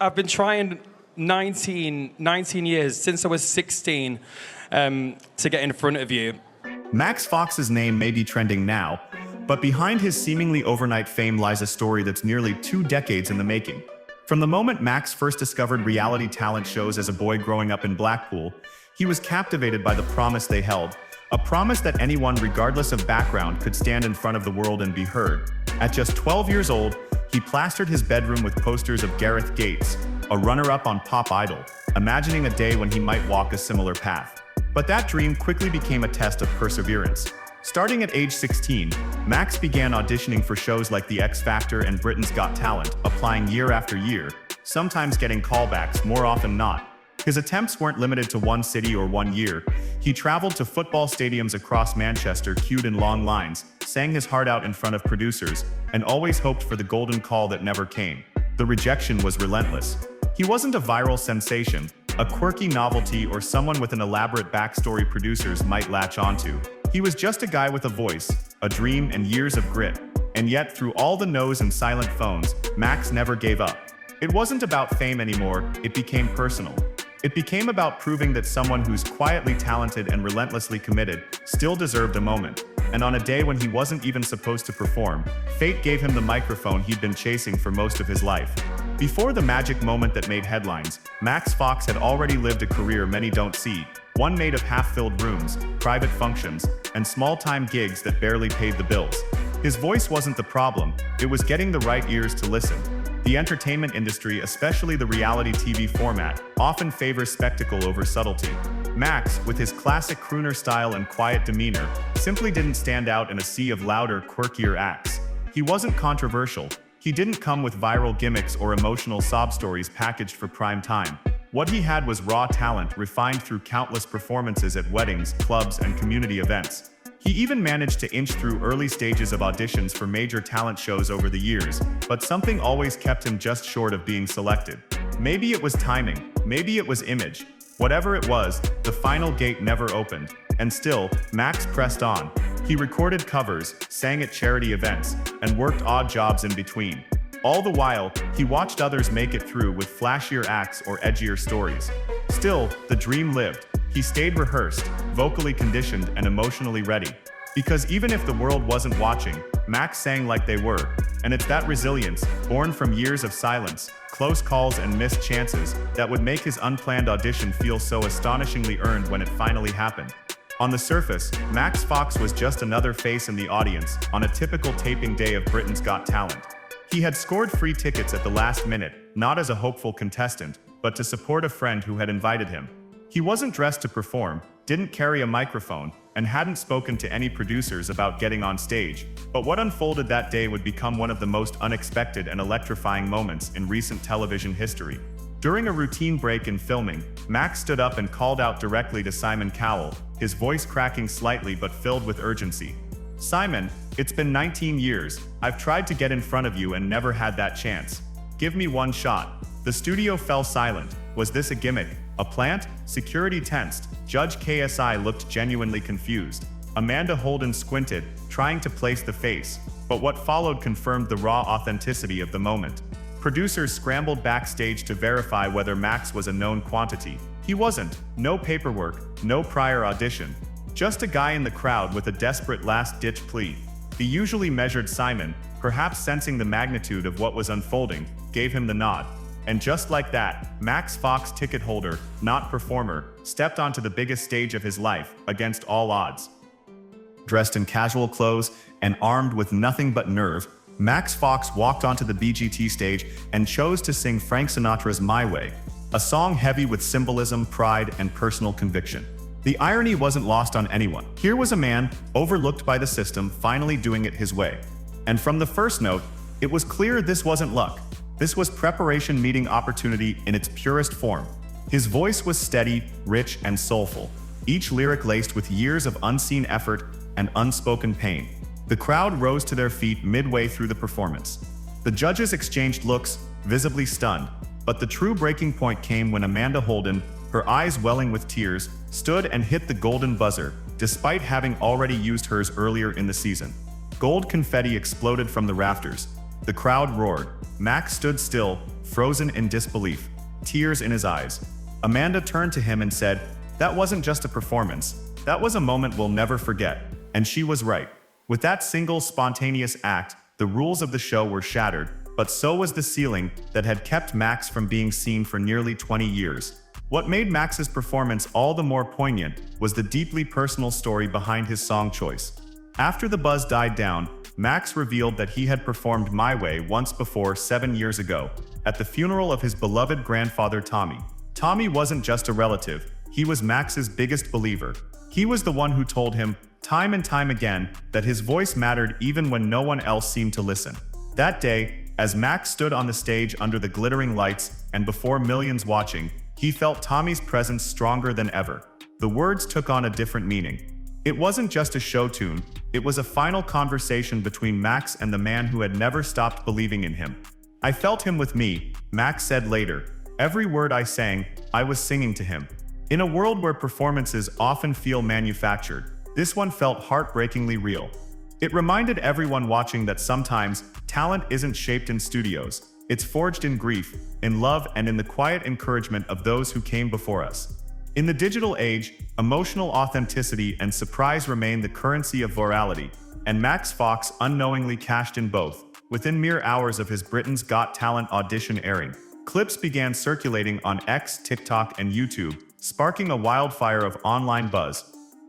I've been trying 19 years, since I was 16, to get in front of you. Max Fox's name may be trending now, but behind his seemingly overnight fame lies a story that's nearly 2 decades in the making. From the moment Max first discovered reality talent shows as a boy growing up in Blackpool, he was captivated by the promise they held, a promise that anyone, regardless of background, could stand in front of the world and be heard. At just 12 years old, he plastered his bedroom with posters of Gareth Gates, a runner-up on Pop Idol, imagining a day when he might walk a similar path. But that dream quickly became a test of perseverance. Starting at age 16, Max began auditioning for shows like The X Factor and Britain's Got Talent, applying year after year, sometimes getting callbacks, more often not. His attempts weren't limited to one city or one year. He traveled to football stadiums across Manchester, queued in long lines, sang his heart out in front of producers, and always hoped for the golden call that never came. The rejection was relentless. He wasn't a viral sensation, a quirky novelty, or someone with an elaborate backstory producers might latch onto. He was just a guy with a voice, a dream, and years of grit. And yet, through all the no's and silent phones, Max never gave up. It wasn't about fame anymore, it became personal. It became about proving that someone who's quietly talented and relentlessly committed still deserved a moment. And on a day when he wasn't even supposed to perform, fate gave him the microphone he'd been chasing for most of his life. Before the magic moment that made headlines, Max Fox had already lived a career many don't see, one made of half-filled rooms, private functions, and small-time gigs that barely paid the bills. His voice wasn't the problem, it was getting the right ears to listen. The entertainment industry, especially the reality TV format, often favors spectacle over subtlety. Max, with his classic crooner style and quiet demeanor, simply didn't stand out in a sea of louder, quirkier acts. He wasn't controversial. He didn't come with viral gimmicks or emotional sob stories packaged for prime time. What he had was raw talent refined through countless performances at weddings, clubs, and community events. He even managed to inch through early stages of auditions for major talent shows over the years, but something always kept him just short of being selected. Maybe it was timing, maybe it was image. Whatever it was, the final gate never opened. And still, Max pressed on. He recorded covers, sang at charity events, and worked odd jobs in between. All the while, he watched others make it through with flashier acts or edgier stories. Still, the dream lived. He stayed rehearsed, vocally conditioned, and emotionally ready. Because even if the world wasn't watching, Max sang like they were. And it's that resilience, born from years of silence, close calls, and missed chances, that would make his unplanned audition feel so astonishingly earned when it finally happened. On the surface, Max Fox was just another face in the audience on a typical taping day of Britain's Got Talent. He had scored free tickets at the last minute, not as a hopeful contestant, but to support a friend who had invited him. He wasn't dressed to perform, didn't carry a microphone, and hadn't spoken to any producers about getting on stage. But what unfolded that day would become one of the most unexpected and electrifying moments in recent television history. During a routine break in filming, Max stood up and called out directly to Simon Cowell, his voice cracking slightly but filled with urgency. "Simon, it's been 19 years. I've tried to get in front of you and never had that chance. Give me one shot." The studio fell silent. Was this a gimmick? A plant? Security tensed. Judge KSI looked genuinely confused. Amanda Holden squinted, trying to place the face, but what followed confirmed the raw authenticity of the moment. Producers scrambled backstage to verify whether Max was a known quantity. He wasn't. No paperwork, no prior audition. Just a guy in the crowd with a desperate last-ditch plea. The usually measured Simon, perhaps sensing the magnitude of what was unfolding, gave him the nod. And just like that, Max Fox, ticket holder, not performer, stepped onto the biggest stage of his life, against all odds. Dressed in casual clothes and armed with nothing but nerve, Max Fox walked onto the BGT stage and chose to sing Frank Sinatra's My Way, a song heavy with symbolism, pride, and personal conviction. The irony wasn't lost on anyone. Here was a man, overlooked by the system, finally doing it his way. And from the first note, it was clear this wasn't luck. This was preparation meeting opportunity in its purest form. His voice was steady, rich, and soulful, each lyric laced with years of unseen effort and unspoken pain. The crowd rose to their feet midway through the performance. The judges exchanged looks, visibly stunned, but the true breaking point came when Amanda Holden, her eyes welling with tears, stood and hit the golden buzzer, despite having already used hers earlier in the season. Gold confetti exploded from the rafters. The crowd roared. Max stood still, frozen in disbelief, tears in his eyes. Amanda turned to him and said, "That wasn't just a performance. That was a moment we'll never forget." And she was right. With that single spontaneous act, the rules of the show were shattered, but so was the ceiling that had kept Max from being seen for nearly 20 years. What made Max's performance all the more poignant was the deeply personal story behind his song choice. After the buzz died down, Max revealed that he had performed My Way once before 7 years ago, at the funeral of his beloved grandfather Tommy. Tommy wasn't just a relative, he was Max's biggest believer. He was the one who told him, time and time again, that his voice mattered even when no one else seemed to listen. That day, as Max stood on the stage under the glittering lights and before millions watching, he felt Tommy's presence stronger than ever. The words took on a different meaning. It wasn't just a show tune, it was a final conversation between Max and the man who had never stopped believing in him. "I felt him with me," Max said later. "Every word I sang, I was singing to him." In a world where performances often feel manufactured, this one felt heartbreakingly real. It reminded everyone watching that sometimes, talent isn't shaped in studios. It's forged in grief, in love, and in the quiet encouragement of those who came before us. In the digital age, emotional authenticity and surprise remain the currency of virality, and Max Fox unknowingly cashed in both. Within mere hours of his Britain's Got Talent audition airing, clips began circulating on X, TikTok, and YouTube, sparking a wildfire of online buzz.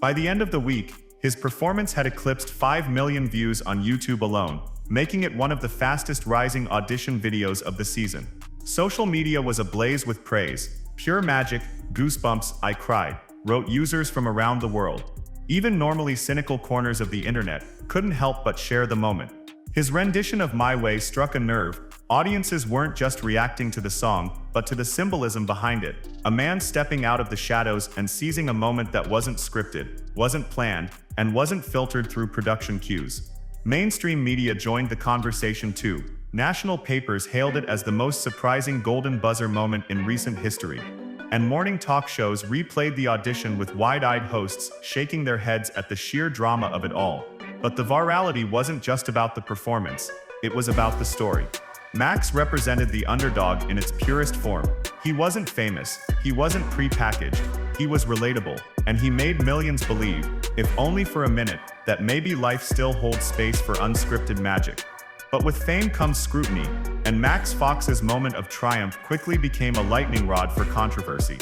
By the end of the week, his performance had eclipsed 5 million views on YouTube alone, making it one of the fastest rising audition videos of the season. Social media was ablaze with praise. "Pure magic, goosebumps, I cried," wrote users from around the world. Even normally cynical corners of the internet couldn't help but share the moment. His rendition of My Way struck a nerve. Audiences weren't just reacting to the song, but to the symbolism behind it. A man stepping out of the shadows and seizing a moment that wasn't scripted, wasn't planned, and wasn't filtered through production cues. Mainstream media joined the conversation too. National papers hailed it as the most surprising golden buzzer moment in recent history. And morning talk shows replayed the audition with wide-eyed hosts shaking their heads at the sheer drama of it all. But the virality wasn't just about the performance, it was about the story. Max represented the underdog in its purest form. He wasn't famous, he wasn't pre-packaged, he was relatable, and he made millions believe, if only for a minute, that maybe life still holds space for unscripted magic. But with fame comes scrutiny, and Max Fox's moment of triumph quickly became a lightning rod for controversy.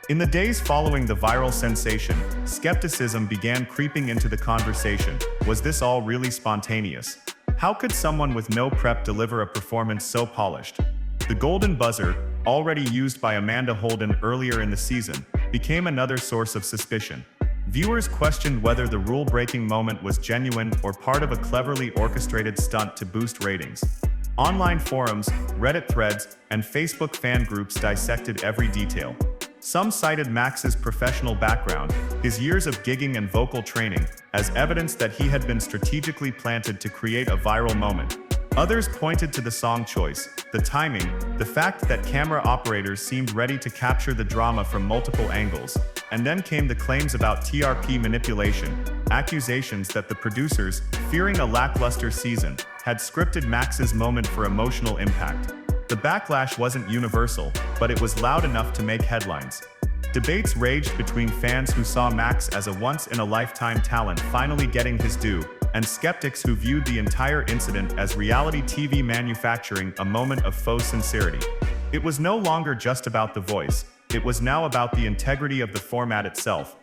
In the days following the viral sensation, skepticism began creeping into the conversation. Was this all really spontaneous? How could someone with no prep deliver a performance so polished? The golden buzzer, already used by Amanda Holden earlier in the season, became another source of suspicion. Viewers questioned whether the rule-breaking moment was genuine or part of a cleverly orchestrated stunt to boost ratings. Online forums, Reddit threads, and Facebook fan groups dissected every detail. Some cited Max's professional background, his years of gigging and vocal training, as evidence that he had been strategically planted to create a viral moment. Others pointed to the song choice, the timing, the fact that camera operators seemed ready to capture the drama from multiple angles. And then came the claims about TRP manipulation, accusations that the producers, fearing a lackluster season, had scripted Max's moment for emotional impact. The backlash wasn't universal, but it was loud enough to make headlines. Debates raged between fans who saw Max as a once-in-a-lifetime talent finally getting his due, and skeptics who viewed the entire incident as reality TV manufacturing a moment of faux sincerity. It was no longer just about the voice, it was now about the integrity of the format itself.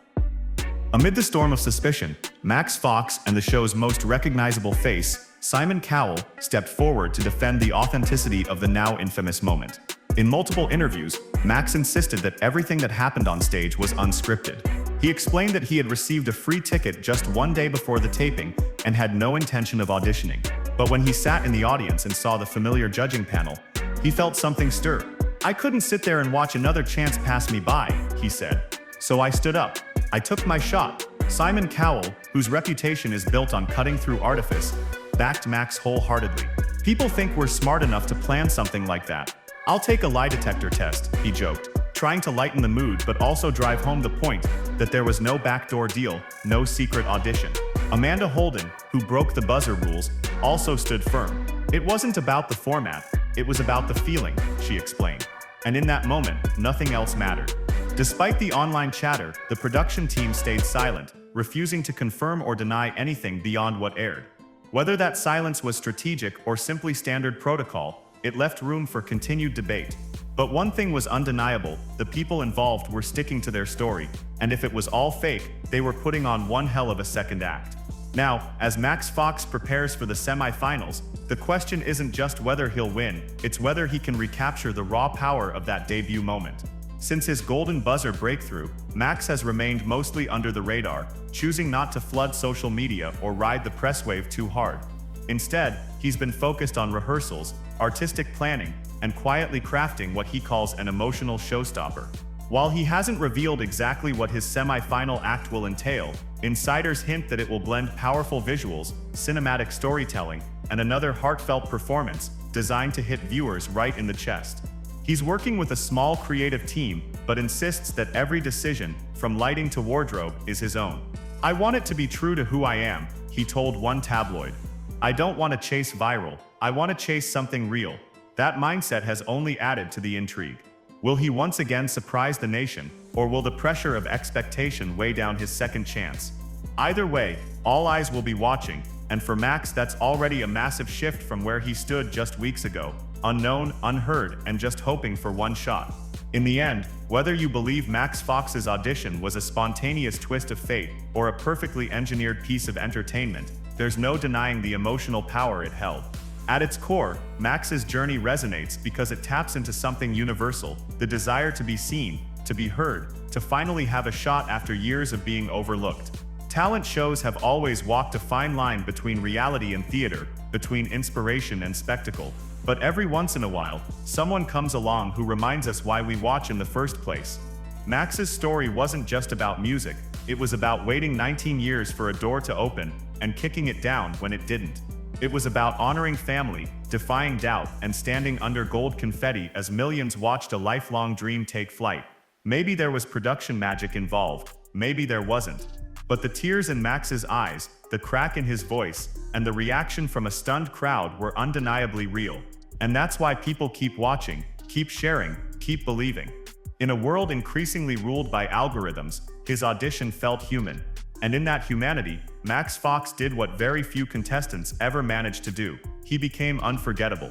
Amid the storm of suspicion, Max Fox and the show's most recognizable face, Simon Cowell, stepped forward to defend the authenticity of the now infamous moment. In multiple interviews, Max insisted that everything that happened on stage was unscripted. He explained that he had received a free ticket just one day before the taping and had no intention of auditioning. But when he sat in the audience and saw the familiar judging panel, he felt something stir. "I couldn't sit there and watch another chance pass me by," he said. "So I stood up. I took my shot." Simon Cowell, whose reputation is built on cutting through artifice, backed Max wholeheartedly. "People think we're smart enough to plan something like that. I'll take a lie detector test," he joked, trying to lighten the mood but also drive home the point that there was no backdoor deal, no secret audition. Amanda Holden, who broke the buzzer rules, also stood firm. It wasn't about the format, It was about the feeling, she explained. And in that moment, nothing else mattered. Despite the online chatter, the production team stayed silent, refusing to confirm or deny anything beyond what aired. Whether that silence was strategic or simply standard protocol, it left room for continued debate. But one thing was undeniable: the people involved were sticking to their story, and if it was all fake, they were putting on one hell of a second act. Now, as Max Fox prepares for the semifinals, the question isn't just whether he'll win, it's whether he can recapture the raw power of that debut moment. Since his golden buzzer breakthrough, Max has remained mostly under the radar, choosing not to flood social media or ride the press wave too hard. Instead, he's been focused on rehearsals, artistic planning, and quietly crafting what he calls an emotional showstopper. While he hasn't revealed exactly what his semi-final act will entail, insiders hint that it will blend powerful visuals, cinematic storytelling, and another heartfelt performance designed to hit viewers right in the chest. He's working with a small creative team, but insists that every decision, from lighting to wardrobe, is his own. "I want it to be true to who I am," he told one tabloid. "I don't want to chase viral, I want to chase something real." That mindset has only added to the intrigue. Will he once again surprise the nation, or will the pressure of expectation weigh down his second chance? Either way, all eyes will be watching, and for Max, that's already a massive shift from where he stood just weeks ago, unknown, unheard, and just hoping for one shot. In the end, whether you believe Max Fox's audition was a spontaneous twist of fate or a perfectly engineered piece of entertainment, there's no denying the emotional power it held. At its core, Max's journey resonates because it taps into something universal: the desire to be seen, to be heard, to finally have a shot after years of being overlooked. Talent shows have always walked a fine line between reality and theater, between inspiration and spectacle. But every once in a while, someone comes along who reminds us why we watch in the first place. Max's story wasn't just about music, it was about waiting 19 years for a door to open and kicking it down when it didn't. It was about honoring family, defying doubt, and standing under gold confetti as millions watched a lifelong dream take flight. Maybe there was production magic involved, maybe there wasn't. But the tears in Max's eyes, the crack in his voice, and the reaction from a stunned crowd were undeniably real. And that's why people keep watching, keep sharing, keep believing. In a world increasingly ruled by algorithms, his audition felt human. And in that humanity, Max Fox did what very few contestants ever managed to do. He became unforgettable.